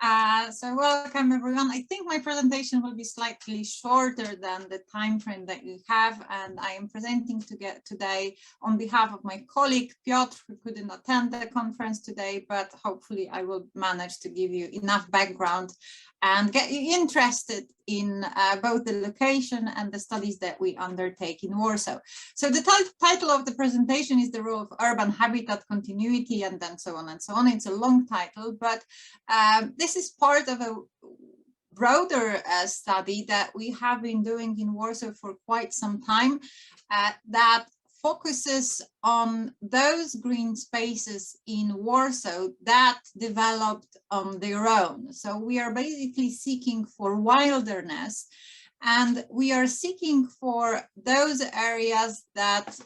So welcome everyone. I think my presentation will be slightly shorter than the time frame that you have, and I am presenting today on behalf of my colleague Piotr, who couldn't attend the conference today, but hopefully I will manage to give you enough background and get you interested in both the location and the studies that we undertake in Warsaw. So the title of the presentation is The Role of Urban Habitat Continuity, and then so on and so on. It's a long title, but this is part of a broader study that we have been doing in Warsaw for quite some time that focuses on those green spaces in Warsaw that developed on their own. So we are basically seeking for wilderness, and we are seeking for those areas that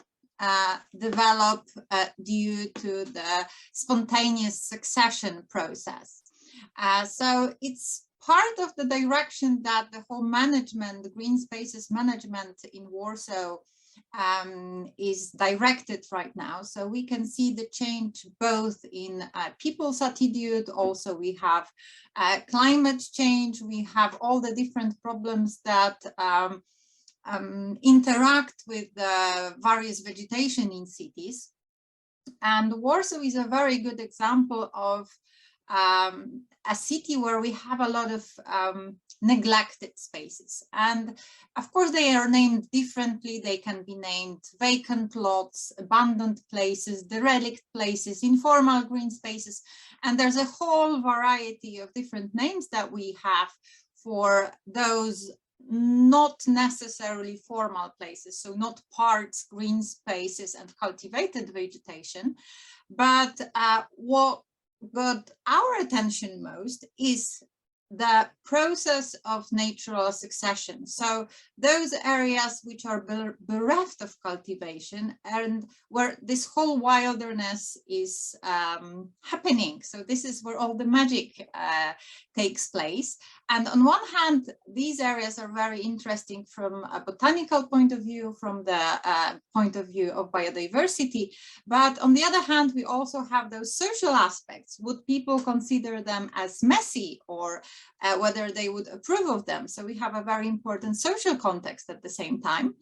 develop due to the spontaneous succession process. So it's part of the direction that the whole management, the green spaces management in Warsaw is directed right now. So we can see the change both in people's attitude. Also, we have climate change. We have all the different problems that interact with various vegetation in cities. And Warsaw is a very good example of a city where we have a lot of neglected spaces. And of course, they are named differently. They can be named vacant lots, abandoned places, derelict places, informal green spaces. And there's a whole variety of different names that we have for those not necessarily formal places, so not parks, green spaces, and cultivated vegetation. But what got our attention most is the process of natural succession. So those areas which are bereft of cultivation and where this whole wilderness is happening. So this is where all the magic takes place. And on one hand, these areas are very interesting from a botanical point of view, from the point of view of biodiversity. But on the other hand, we also have those social aspects. Would people consider them as messy, or whether they would approve of them? So we have a very important social context at the same time.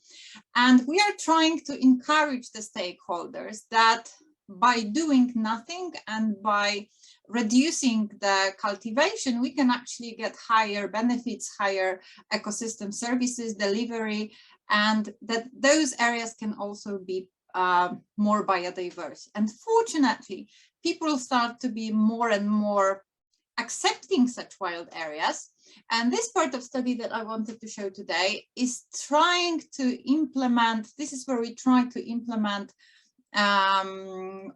And we are trying to encourage the stakeholders that by doing nothing and by reducing the cultivation, we can actually get higher benefits, higher ecosystem services delivery, and that those areas can also be more biodiverse. And fortunately, people start to be more and more accepting such wild areas. And this part of study that I wanted to show today is trying to implement, this is where we try to implement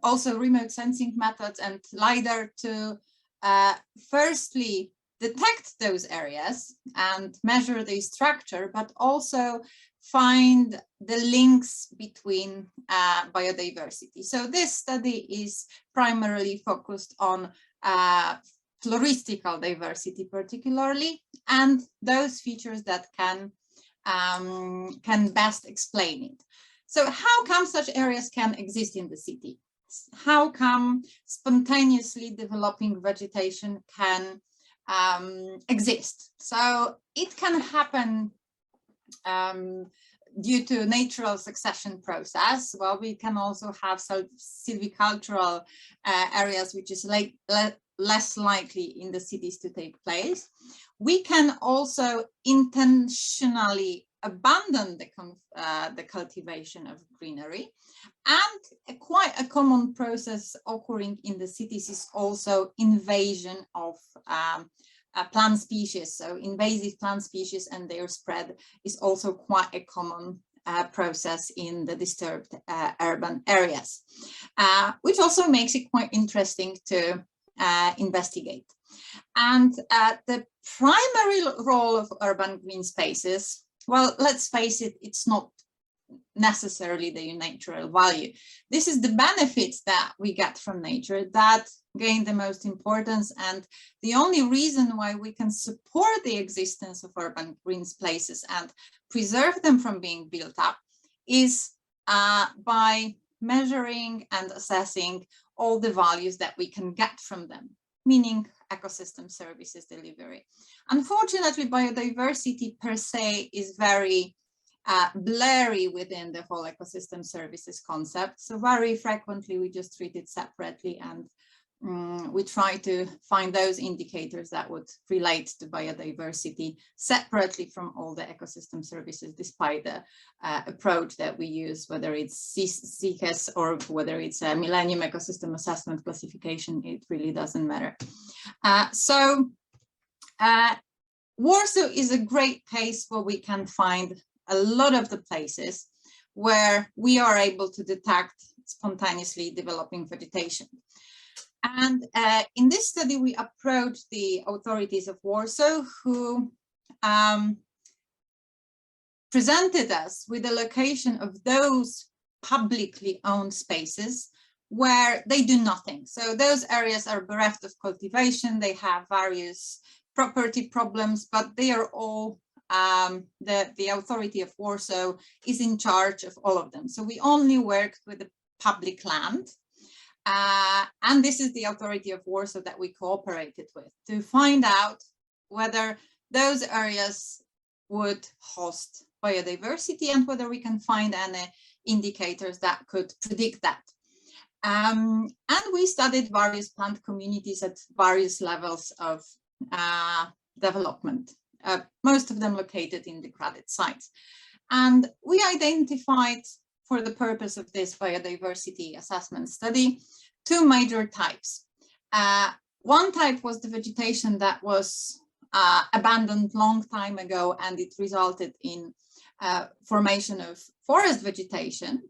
also remote sensing methods and LiDAR to firstly detect those areas and measure the structure, but also find the links between biodiversity. So this study is primarily focused on floristical diversity particularly, and those features that can best explain it. So how come such areas can exist in the city? How come spontaneously developing vegetation can exist? So it can happen due to natural succession process. Well, we can also have silvicultural areas, which is like less likely in the cities to take place. We can also intentionally abandon the cultivation of greenery, and quite a common process occurring in the cities is also invasion of plant species. So invasive plant species and their spread is also quite a common process in the disturbed urban areas, which also makes it quite interesting to investigate. And the primary role of urban green spaces, well, let's face it, it's not necessarily the natural value. This is the benefits that we get from nature that gain the most importance, and the only reason why we can support the existence of urban green spaces and preserve them from being built up is by measuring and assessing all the values that we can get from them, meaning ecosystem services delivery. Unfortunately, biodiversity per se is very blurry within the whole ecosystem services concept. So very frequently we just treat it separately, and we try to find those indicators that would relate to biodiversity separately from all the ecosystem services, despite the approach that we use, whether it's CCAS or whether it's a Millennium Ecosystem Assessment classification, it really doesn't matter. Warsaw is a great case where we can find a lot of the places where we are able to detect spontaneously developing vegetation. And in this study, we approached the authorities of Warsaw, who presented us with the location of those publicly owned spaces where they do nothing. So those areas are bereft of cultivation, they have various property problems, but they are all, the authority of Warsaw is in charge of all of them. So we only worked with the public land. And this is the authority of Warsaw that we cooperated with to find out whether those areas would host biodiversity and whether we can find any indicators that could predict that. And we studied various plant communities at various levels of development, most of them located in degraded sites. And we identified, for the purpose of this biodiversity assessment study, two major types. One type was the vegetation that was abandoned long time ago, and it resulted in formation of forest vegetation.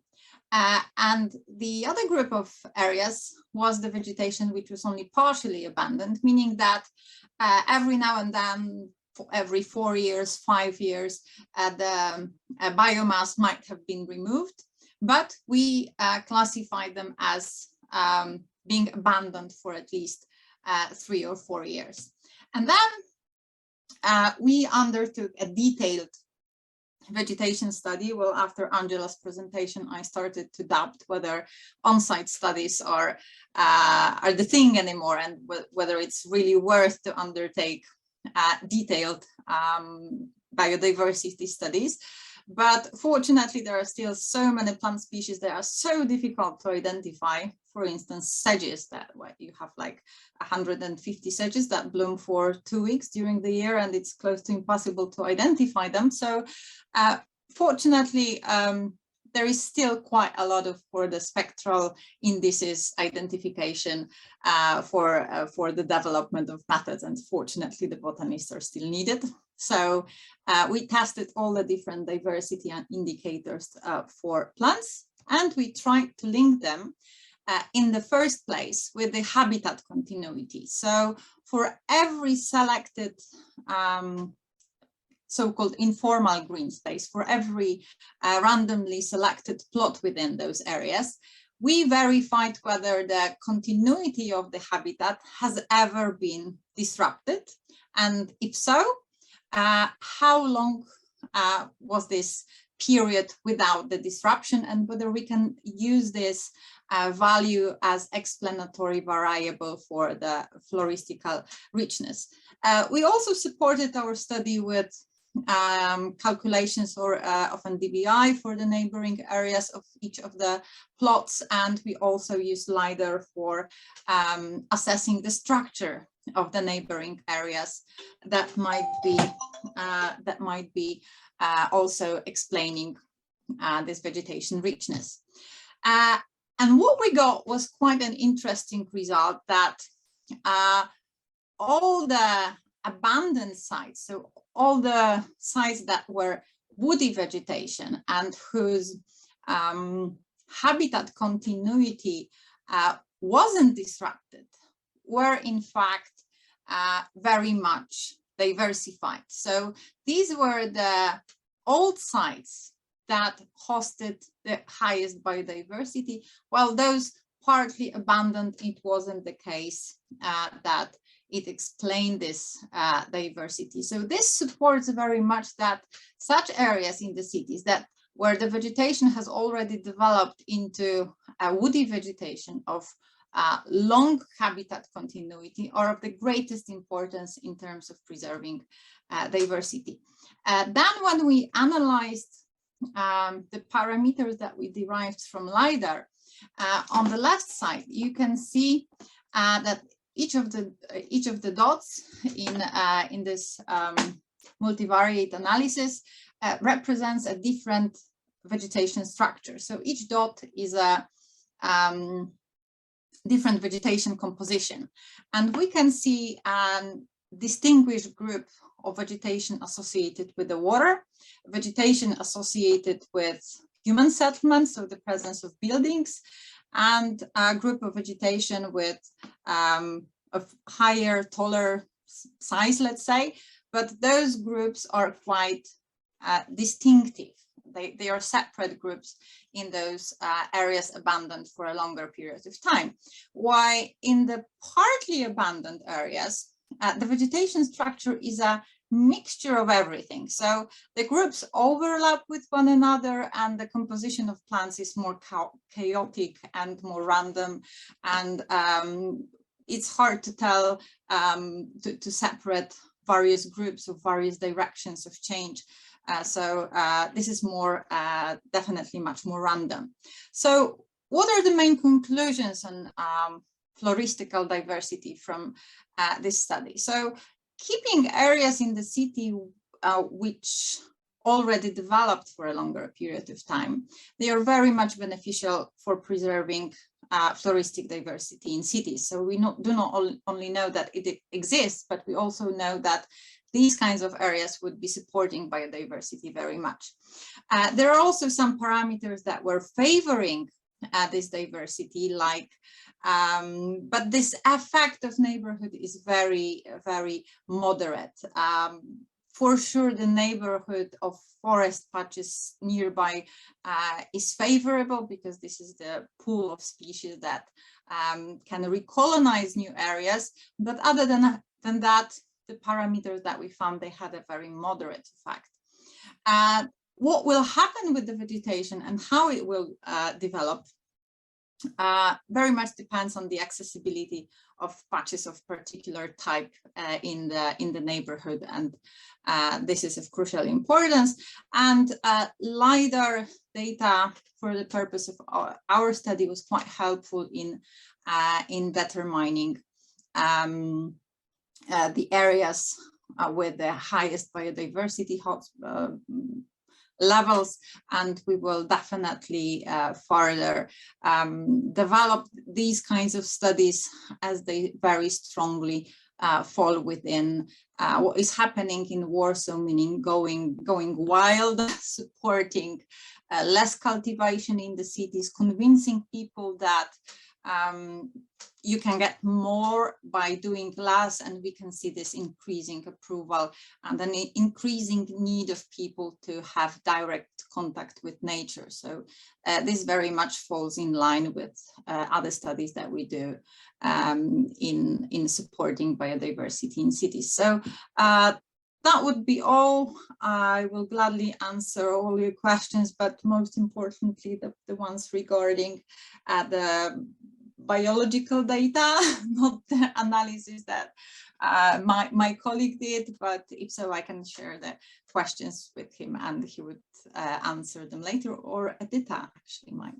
And the other group of areas was the vegetation which was only partially abandoned, meaning that every now and then, every 4 years, 5 years, the biomass might have been removed, but we classified them as being abandoned for at least 3 or 4 years. And then we undertook a detailed vegetation study. Well, after Angela's presentation, I started to doubt whether on-site studies are the thing anymore, and whether it's really worth to undertake detailed biodiversity studies. But fortunately, there are still so many plant species that are so difficult to identify. For instance, sedges, that you have like 150 sedges that bloom for 2 weeks during the year, and it's close to impossible to identify them. So fortunately, there is still quite a lot of for the spectral indices identification for the development of methods, and fortunately the botanists are still needed. So we tested all the different diversity and indicators for plants, and we tried to link them in the first place with the habitat continuity. So for every selected so-called informal green space, for every randomly selected plot within those areas, we verified whether the continuity of the habitat has ever been disrupted, and if so, how long was this period without the disruption, and whether we can use this value as explanatory variable for the floristical richness. We also supported our study with calculations of NDVI for the neighboring areas of each of the plots, and we also used LiDAR for assessing the structure of the neighboring areas that might be also explaining this vegetation richness. And what we got was quite an interesting result, that all the abandoned sites, so all the sites that were woody vegetation and whose habitat continuity wasn't disrupted, were in fact very much diversified. So these were the old sites that hosted the highest biodiversity, while those partly abandoned, it wasn't the case that it explained this diversity. So this supports very much that such areas in the cities that where the vegetation has already developed into a woody vegetation of long habitat continuity are of the greatest importance in terms of preserving diversity. Then when we analyzed the parameters that we derived from LiDAR, on the left side, you can see that each of the dots in this multivariate analysis represents a different vegetation structure. So each dot is a different vegetation composition, and we can see a distinguished group of vegetation associated with the water, vegetation associated with human settlements, so the presence of buildings, and a group of vegetation with of higher, taller size, let's say, but those groups are quite distinctive. They are separate groups in those areas abandoned for a longer period of time. While in the partly abandoned areas, the vegetation structure is a mixture of everything. So the groups overlap with one another, and the composition of plants is more chaotic and more random, and it's hard to tell, to separate various groups of various directions of change. So this is more definitely much more random. So what are the main conclusions on floristical diversity from this study? So keeping areas in the city which already developed for a longer period of time, they are very much beneficial for preserving floristic diversity in cities. So we do not only know that it exists, but we also know that these kinds of areas would be supporting biodiversity very much. There are also some parameters that were favoring this diversity, like, but this effect of neighborhood is very, very moderate. For sure, the neighborhood of forest patches nearby is favorable, because this is the pool of species that can recolonize new areas. But other than that, the parameters that we found, they had a very moderate effect. What will happen with the vegetation and how it will develop very much depends on the accessibility of patches of particular type in the neighborhood, and this is of crucial importance. And LiDAR data for the purpose of our study was quite helpful in determining the areas with the highest biodiversity levels, and we will definitely further develop these kinds of studies, as they very strongly fall within what is happening in Warsaw, meaning going wild, supporting less cultivation in the cities, convincing people that you can get more by doing less, and we can see this increasing approval and an increasing need of people to have direct contact with nature. So this very much falls in line with other studies that we do in supporting biodiversity in cities. So that would be all. I will gladly answer all your questions, but most importantly, the ones regarding the biological data, not the analysis that my colleague did, but if so, I can share the questions with him and he would answer them later, or Edyta actually might.